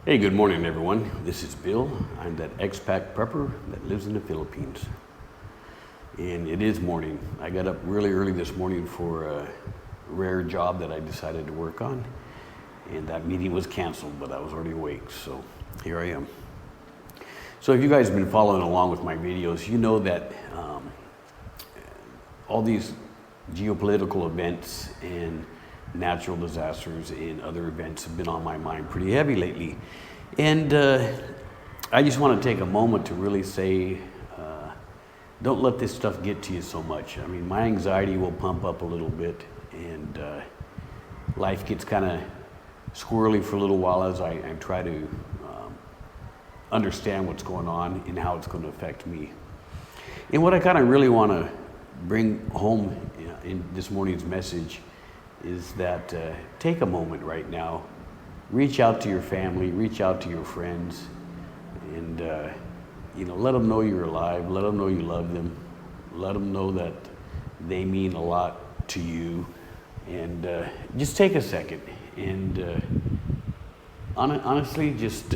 Hey, good morning, everyone. This is Bill. I'm that expat prepper that lives in the Philippines. And it is morning. I got up really early this morning for a rare job that I decided to work on. And that meeting was canceled, but I was already awake, so here I am. So if you guys have been following along with my videos, you know that all these geopolitical events and natural disasters and other events have been on my mind pretty heavy lately. And I just want to take a moment to really say, don't let this stuff get to you so much. I mean, my anxiety will pump up a little bit, and life gets kind of squirrely for a little while as I try to understand what's going on and how it's going to affect me. And what I kind of really want to bring home in this morning's message is that take a moment right now, reach out to your family, reach out to your friends, and let them know you're alive, let them know you love them, let them know that they mean a lot to you, and just take a second and honestly just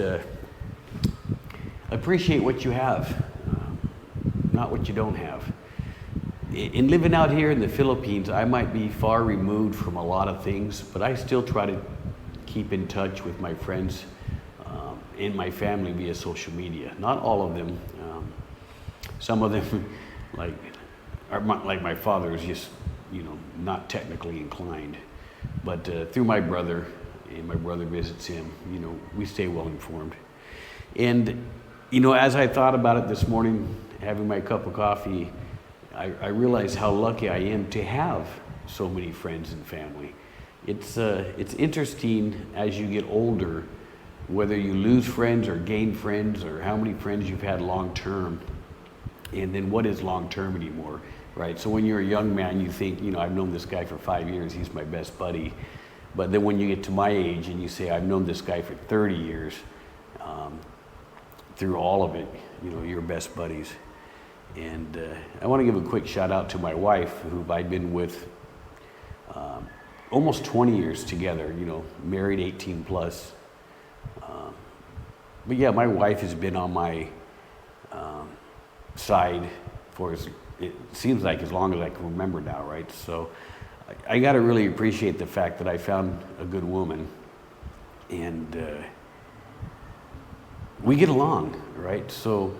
appreciate what you have, not what you don't have. In living out here in the Philippines, I might be far removed from a lot of things, but I still try to keep in touch with my friends and my family via social media. Not all of them. Some of them, like my father, is just not technically inclined. But through my brother, and my brother visits him, we stay well informed. And as I thought about it this morning, having my cup of coffee, I realize how lucky I am to have so many friends and family. It's interesting as you get older, whether you lose friends or gain friends, or how many friends you've had long term, and then what is long term anymore, right? So when you're a young man, you think, I've known this guy for 5 years, he's my best buddy. But then when you get to my age and you say, I've known this guy for 30 years, through all of it, you're best buddies. And I want to give a quick shout out to my wife, who I've been with almost 20 years together, married 18 plus. But yeah, my wife has been on my side for it seems like as long as I can remember now, right? So I got to really appreciate the fact that I found a good woman, and we get along, right? So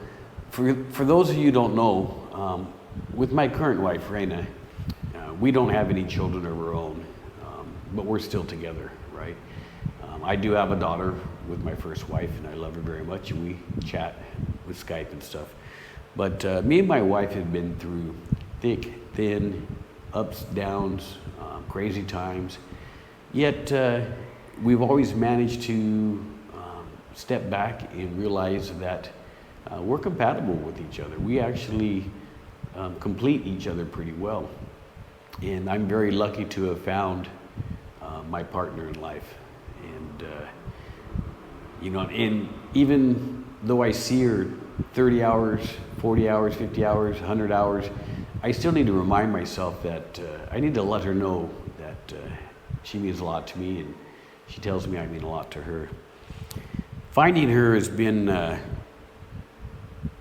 for those of you who don't know, with my current wife, Raina, we don't have any children of our own, but we're still together, right? I do have a daughter with my first wife, and I love her very much, and we chat with Skype and stuff. But me and my wife have been through thick, thin, ups, downs, crazy times, yet we've always managed to step back and realize that we're compatible with each other. We actually complete each other pretty well. And I'm very lucky to have found my partner in life. And, and even though I see her 30 hours, 40 hours, 50 hours, 100 hours, I still need to remind myself that I need to let her know that she means a lot to me, and she tells me I mean a lot to her. Finding her has been a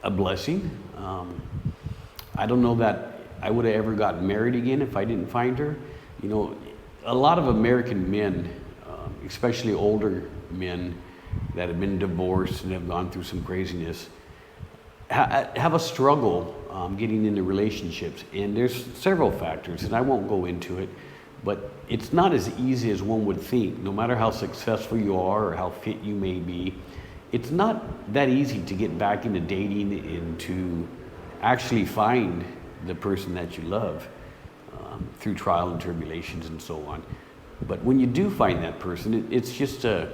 blessing. I don't know that I would have ever gotten married again if I didn't find her. A lot of American men, especially older men that have been divorced and have gone through some craziness, have a struggle getting into relationships. And there's several factors, and I won't go into it, but it's not as easy as one would think. No matter how successful you are or how fit you may be, it's not that easy to get back into dating and to actually find the person that you love through trial and tribulations and so on. But when you do find that person, it's just a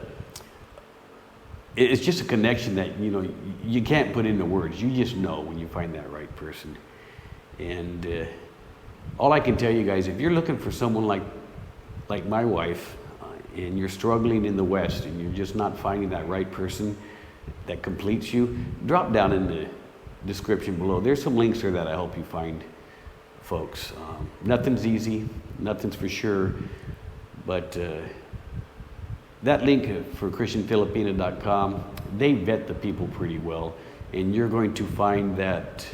connection that you can't put into words. You just know when you find that right person. And all I can tell you guys, if you're looking for someone like my wife, and you're struggling in the West and you're just not finding that right person that completes you, drop down in the description below. There's some links there that'll help you find folks. Nothing's easy, nothing's for sure, but that link for christianfilipina.com, they vet the people pretty well, and you're going to find that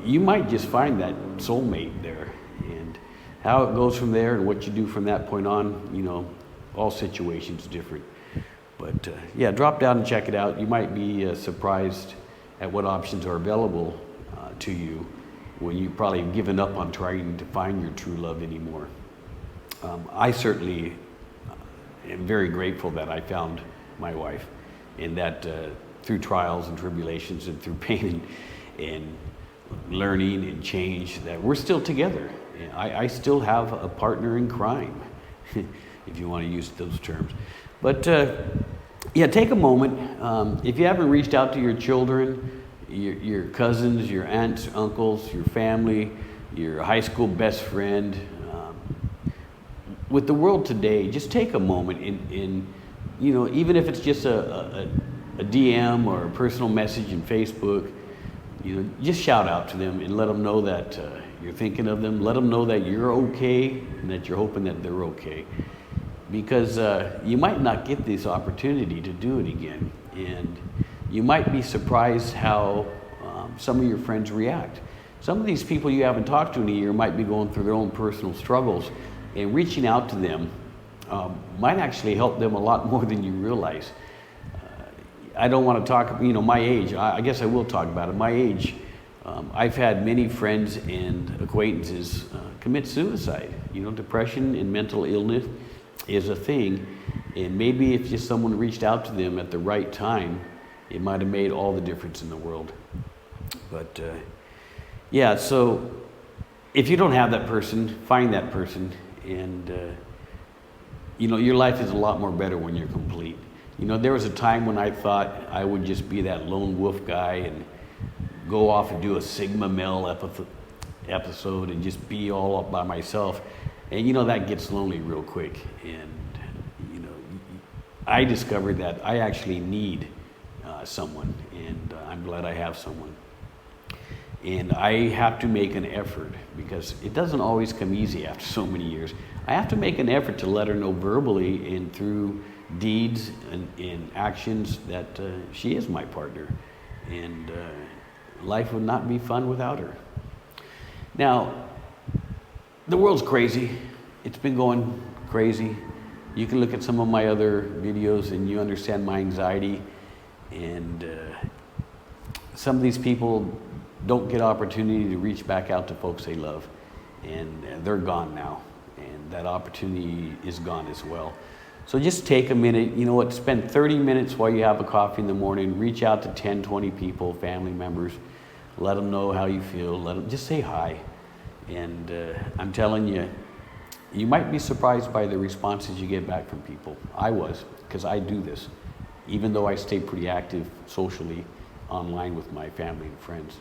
you might just find that soulmate there. And how it goes from there and what you do from that point on, you know, all situations different. But yeah, drop down and check it out. You might be surprised at what options are available to you when you've probably given up on trying to find your true love anymore. I certainly am very grateful that I found my wife, and that through trials and tribulations and through pain and learning and change, that we're still together. I still have a partner in crime, if you want to use those terms. But yeah, take a moment. If you haven't reached out to your children, your cousins, your aunts, uncles, your family, your high school best friend, with the world today, just take a moment in you know, even if it's just a DM or a personal message in Facebook, you know, just shout out to them and let them know that you're thinking of them. Let them know that you're okay and that you're hoping that they're okay. Because you might not get this opportunity to do it again. And you might be surprised how some of your friends react. Some of these people you haven't talked to in a year might be going through their own personal struggles, and reaching out to them might actually help them a lot more than you realize. I don't want to talk, you know, my age, I guess I will talk about it. My age, I've had many friends and acquaintances commit suicide. You know, depression and mental illness is a thing, and maybe if just someone reached out to them at the right time, it might have made all the difference in the world. But yeah, so if you don't have that person, find that person, and you know, your life is a lot more better when you're complete. You know, there was a time when I thought I would just be that lone wolf guy and go off and do a Sigma male episode and just be all up by myself. And you know, that gets lonely real quick. And you know, I discovered that I actually need someone, and I'm glad I have someone. And I have to make an effort, because it doesn't always come easy after so many years. I have to make an effort to let her know verbally and through deeds and actions that she is my partner, and life would not be fun without her. Now, the world's crazy. It's been going crazy. You can look at some of my other videos and you understand my anxiety, and some of these people don't get opportunity to reach back out to folks they love, and they're gone now, and that opportunity is gone as well. So just take a minute, you know what, spend 30 minutes while you have a coffee in the morning, reach out to 10, 20 people, family members, let them know how you feel, let them, just say hi. And I'm telling you, you might be surprised by the responses you get back from people. I was, because I do this, even though I stay pretty active socially online with my family and friends.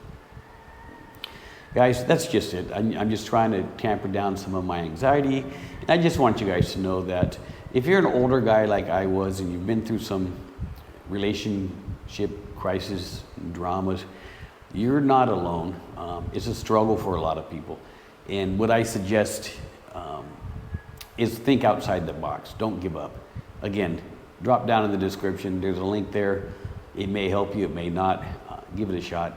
Guys, that's just it. I'm just trying to tamper down some of my anxiety. And I just want you guys to know that if you're an older guy like I was and you've been through some relationship crisis and dramas, you're not alone. It's a struggle for a lot of people. And what I suggest is think outside the box. Don't give up. Again, drop down in the description. There's a link there. It may help you, it may not. Give it a shot.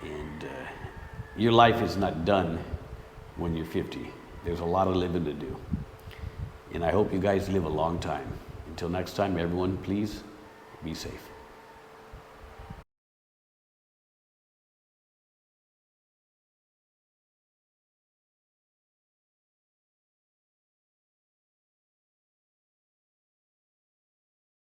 And your life is not done when you're 50. There's a lot of living to do. And I hope you guys live a long time. Until next time, everyone, please be safe.